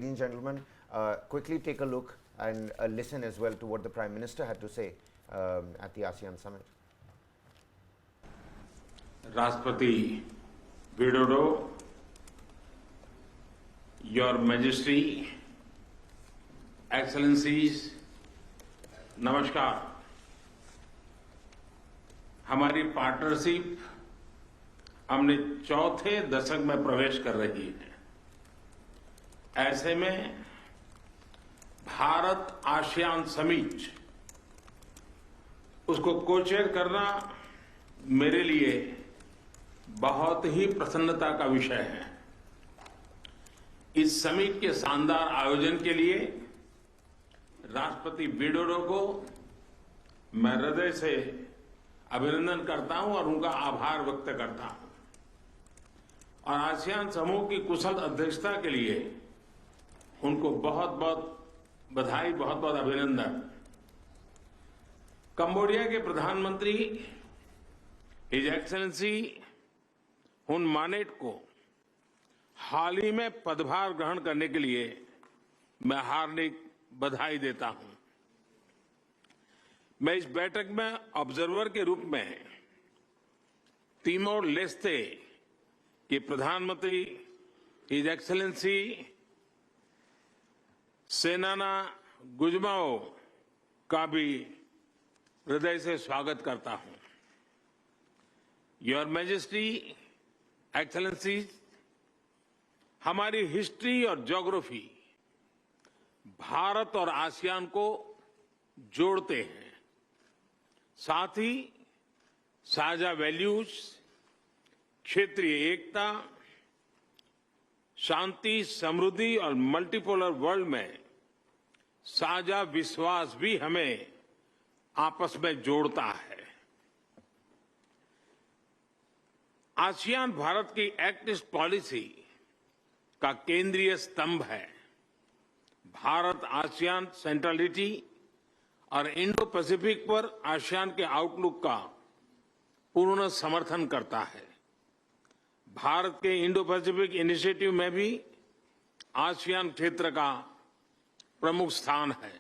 ladies and gentlemen, quickly take a look and listen as well to what the Prime Minister had to say at the ASEAN Summit. Rashtrapati Widodo, Your Majesty, Excellencies, नमस्कार। हमारी partnership हमने चौथे दशक में प्रवेश कर रही है। ऐसे में भारत आसियान समिट उसको को-चेयर करना मेरे लिए बहुत ही प्रसन्नता का विषय है। इस समिट के शानदार आयोजन के लिए राष्ट्रपति विडोडो को मैं हृदय से अभिनंदन करता हूं और उनका आभार व्यक्त करता हूं और आसियान समूह की कुशल अध्यक्षता के लिए उनको बहुत बहुत बधाई, बहुत बहुत अभिनंदन। कंबोडिया के प्रधानमंत्री हिज एक्सेलेंसी हुन मानेट को हाल ही में पदभार ग्रहण करने के लिए मैं हार्दिक बधाई देता हूं। मैं इस बैठक में ऑब्जर्वर के रूप में तिमोर लेस्ते के प्रधानमंत्री हिज एक्सेलेंसी सेनाना गुजमाओ का भी हृदय से स्वागत करता हूं। योर मैजेस्टी, एक्सेलेंसी, हमारी हिस्ट्री और ज्योग्राफी भारत और आसियान को जोड़ते हैं। साथ ही साझा वैल्यूज, क्षेत्रीय एकता, शांति, समृद्धि और मल्टीपोलर वर्ल्ड में साझा विश्वास भी हमें आपस में जोड़ता है। आसियान भारत की एक्ट ईस्ट पॉलिसी का केंद्रीय स्तंभ है। भारत आसियान सेंट्रलिटी और इंडो पैसिफिक पर आसियान के आउटलुक का पूर्ण समर्थन करता है। भारत के इंडो पैसिफिक इनिशिएटिव में भी आसियान क्षेत्र का प्रमुख स्थान है।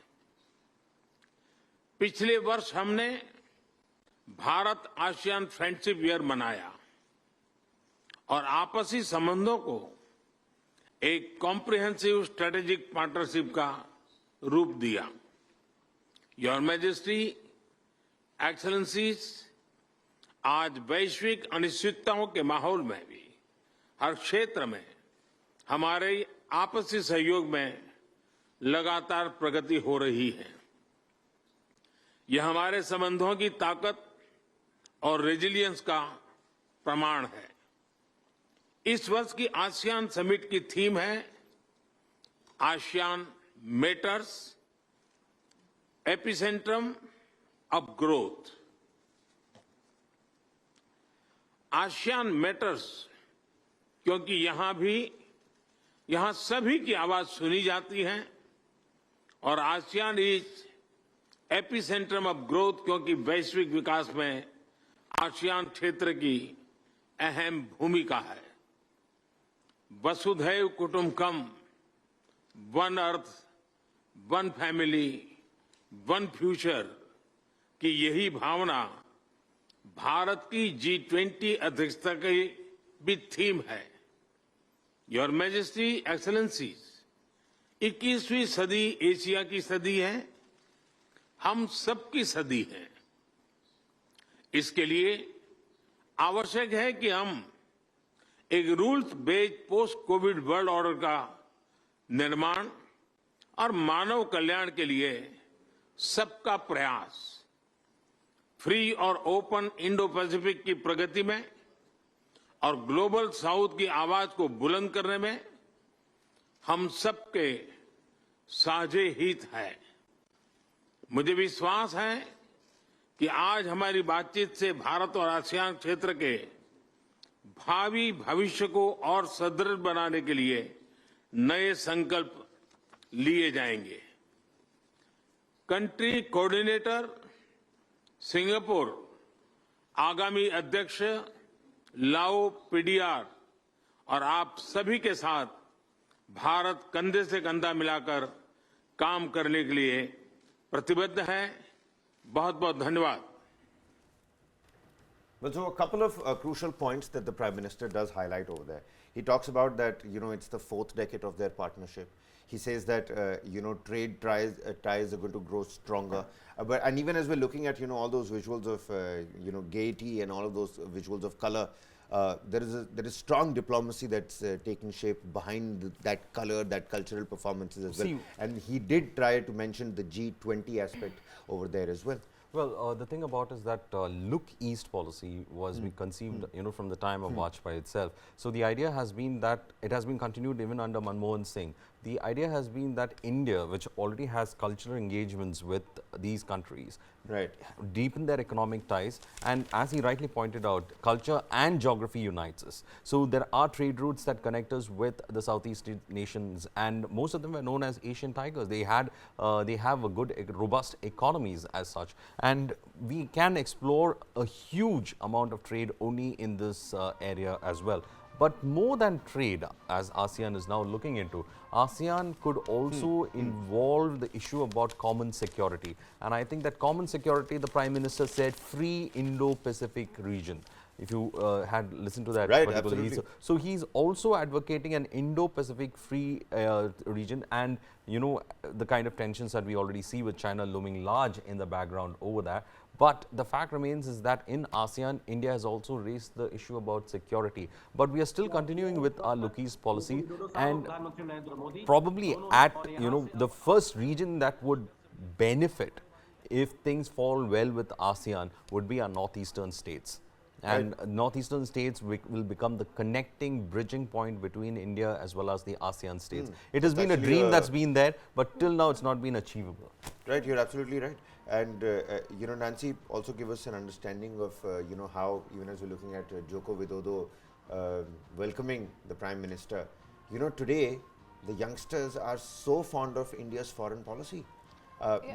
पिछले वर्ष हमने भारत आसियान फ्रेंडशिप ईयर मनाया और आपसी संबंधों को एक कॉम्प्रिहेंसिव स्ट्रेटेजिक पार्टनरशिप का रूप दिया। योर मैजेस्टी, एक्सेलेंसीज, आज वैश्विक अनिश्चितताओं के माहौल में भी हर क्षेत्र में हमारे आपसी सहयोग में लगातार प्रगति हो रही है। यह हमारे संबंधों की ताकत और रेजिलियंस का प्रमाण है। इस वर्ष की आसियान समिट की थीम है ASEAN matters, epicentrum of growth. ASEAN matters क्योंकि यहां सभी की आवाज सुनी जाती है और ASEAN is epicentrum of growth क्योंकि वैश्विक विकास में आसियान क्षेत्र की अहम भूमिका है। वसुधैव कुटुंबकम, one earth, one family, one future की यही भावना भारत की G20 अध्यक्षता की भी थीम है। योर मैजेस्टी, एक्सेलेंसीज, 21वीं सदी एशिया की सदी है, हम सबकी सदी है। इसके लिए आवश्यक है कि हम एक rules based post Covid world order का निर्माण और मानव कल्याण के लिए सबका प्रयास, फ्री और ओपन इंडो पैसिफिक की प्रगति में और ग्लोबल साउथ की आवाज को बुलंद करने में हम सबके साझे हित है। मुझे विश्वास है कि आज हमारी बातचीत से भारत और आसियान क्षेत्र के भावी भविष्य को और सुदृढ़ बनाने के लिए नए संकल्प लिए जाएंगे। कंट्री कोऑर्डिनेटर सिंगापुर आगामी अध्यक्ष लाओ पीडीआर और आप सभी के साथ भारत कंधे से कंधा मिलाकर काम करने के लिए प्रतिबद्ध है। बहुत बहुत धन्यवाद। Well, so a couple of crucial points that the Prime Minister does highlight over there. He talks about that, it's the fourth decade of their partnership. He says that, trade ties are going to grow stronger. And even as we're looking at, all those visuals of, gaiety and all of those visuals of color, there is strong diplomacy that's taking shape behind that color, that cultural performances as well. And he did try to mention the G20 aspect over there as well. Well, the thing about is that look east policy was conceived, from the time of Vajpayee itself. So the idea has been that it has been continued even under Manmohan Singh. The idea has been that India, which already has cultural engagements with these countries, deepen their economic ties, and as he rightly pointed out, culture and geography unites us. So there are trade routes that connect us with the Southeast nations, and most of them were known as Asian tigers. They have a good, robust economies as such, and we can explore a huge amount of trade only in this area as well. But more than trade, as ASEAN is now looking into, ASEAN could also involve the issue about common security. And I think that common security, the Prime Minister said, free Indo-Pacific region. If you had listened to that, absolutely. So he's also advocating an Indo-Pacific free region, and the kind of tensions that we already see with China looming large in the background over there. But the fact remains is that in ASEAN, India has also raised the issue about security. But we are still continuing with our look east policy, and probably at the first region that would benefit if things fall well with ASEAN would be our northeastern states. And northeastern states will become the connecting, bridging point between India as well as the ASEAN states. It has been a dream that's been there, but till now it's not been achievable. Right, you're absolutely right. And, Nancy, also give us an understanding of, how, even as we're looking at Joko Widodo welcoming the Prime Minister, today the youngsters are so fond of India's foreign policy.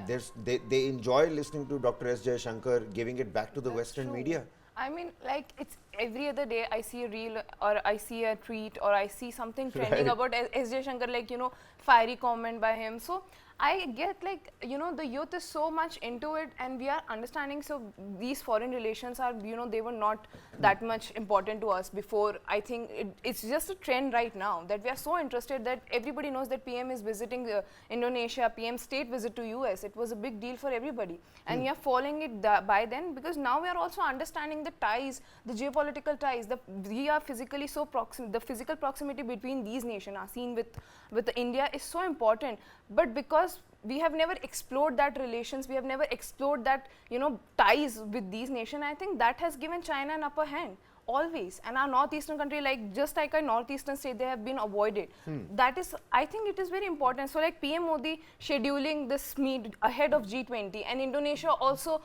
They enjoy listening to Dr. S. Jaishankar, giving it back to the Western media. I mean, like, it's every other day I see a reel or I see a tweet or I see something trending about S. Jaishankar, like, fiery comment by him. So I get, like, the youth is so much into it, and we are understanding. So these foreign relations are, they were not that much important to us before. I think it's just a trend right now that we are so interested that everybody knows that PM is visiting Indonesia, PM state visit to US. It was a big deal for everybody, and we are following it by then, because now we are also understanding the ties, the geopolitical ties. We are physically so proximate. The physical proximity between these nations are seen with India is so important, but because we have never explored that relations, we have never explored that ties with these nations, I think that has given China an upper hand always. And our northeastern country, just like a northeastern state, they have been avoided. That is, I think it is very important. So like PM Modi scheduling this meet ahead of G20, and Indonesia also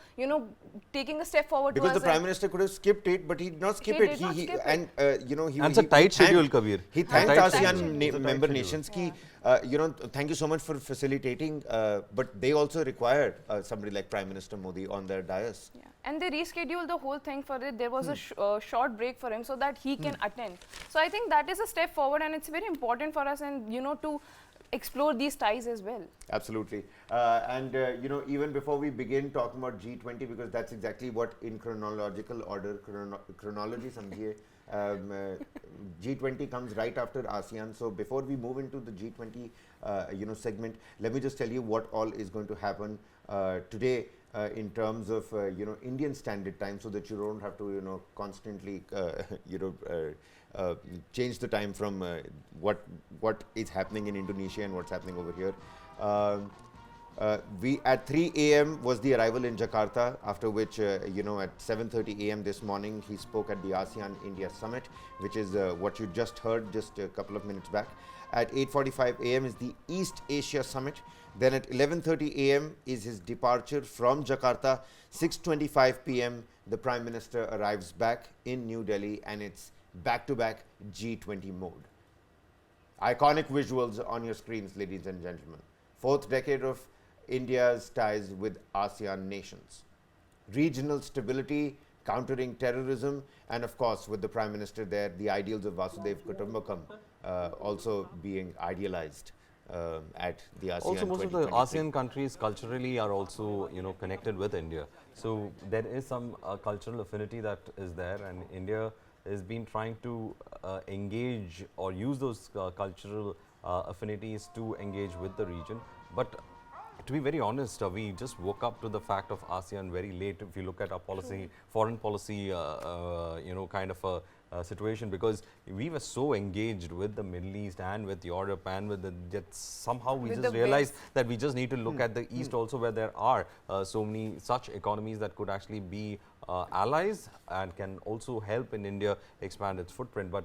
taking a step forward because towards the Prime Minister could have skipped it, but he did not skip it. And it's a tight schedule, Kabir. He thanked ASEAN member nations ki, thank you so much for facilitating, but they also required somebody like Prime Minister Modi on their dais. Yeah. And they rescheduled the whole thing for it. There was a short break for him so that he can attend. So I think that is a step forward, and it's very important for us, and to explore these ties as well. Absolutely. Even before we begin talking about G20, because that's exactly what in chronological order, chronology samjhiye, G20 comes right after ASEAN. So before we move into the G20 segment, let me just tell you what all is going to happen today in terms of Indian Standard Time, so that you don't have to constantly change the time from what is happening in Indonesia and what's happening over here. We at 3 a.m. was the arrival in Jakarta, after which at 7:30 a.m. this morning he spoke at the ASEAN-India Summit, which is what you just heard just a couple of minutes back. At 8:45 a.m. is the East Asia Summit. Then at 11:30 a.m. is his departure from Jakarta. 6:25 p.m. the Prime Minister arrives back in New Delhi, and it's back-to-back G20 mode. Iconic visuals on your screens, ladies and gentlemen. Fourth decade of India's ties with ASEAN nations. Regional stability countering terrorism, and of course, with the Prime Minister there, the ideals of Vasudev Kutumbakam also being idealized at the ASEAN Also, most of the 2023. ASEAN countries culturally are also, connected with India. So there is some cultural affinity that is there, and India has been trying to engage or use those cultural affinities to engage with the region. But to be very honest, we just woke up to the fact of ASEAN very late. If you look at our policy, foreign policy, kind of a situation, because we were so engaged with the Middle East and with Europe and with the, yet somehow we With just the realized West. that we just need to look at the East also, where there are so many such economies that could actually be allies and can also help in India expand its footprint. But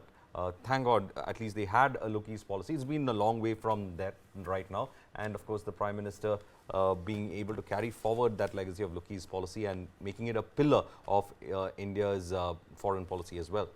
thank God, at least they had a look East policy. It's been a long way from that right now. And of course, the Prime Minister being able to carry forward that legacy of look East policy and making it a pillar of India's foreign policy as well.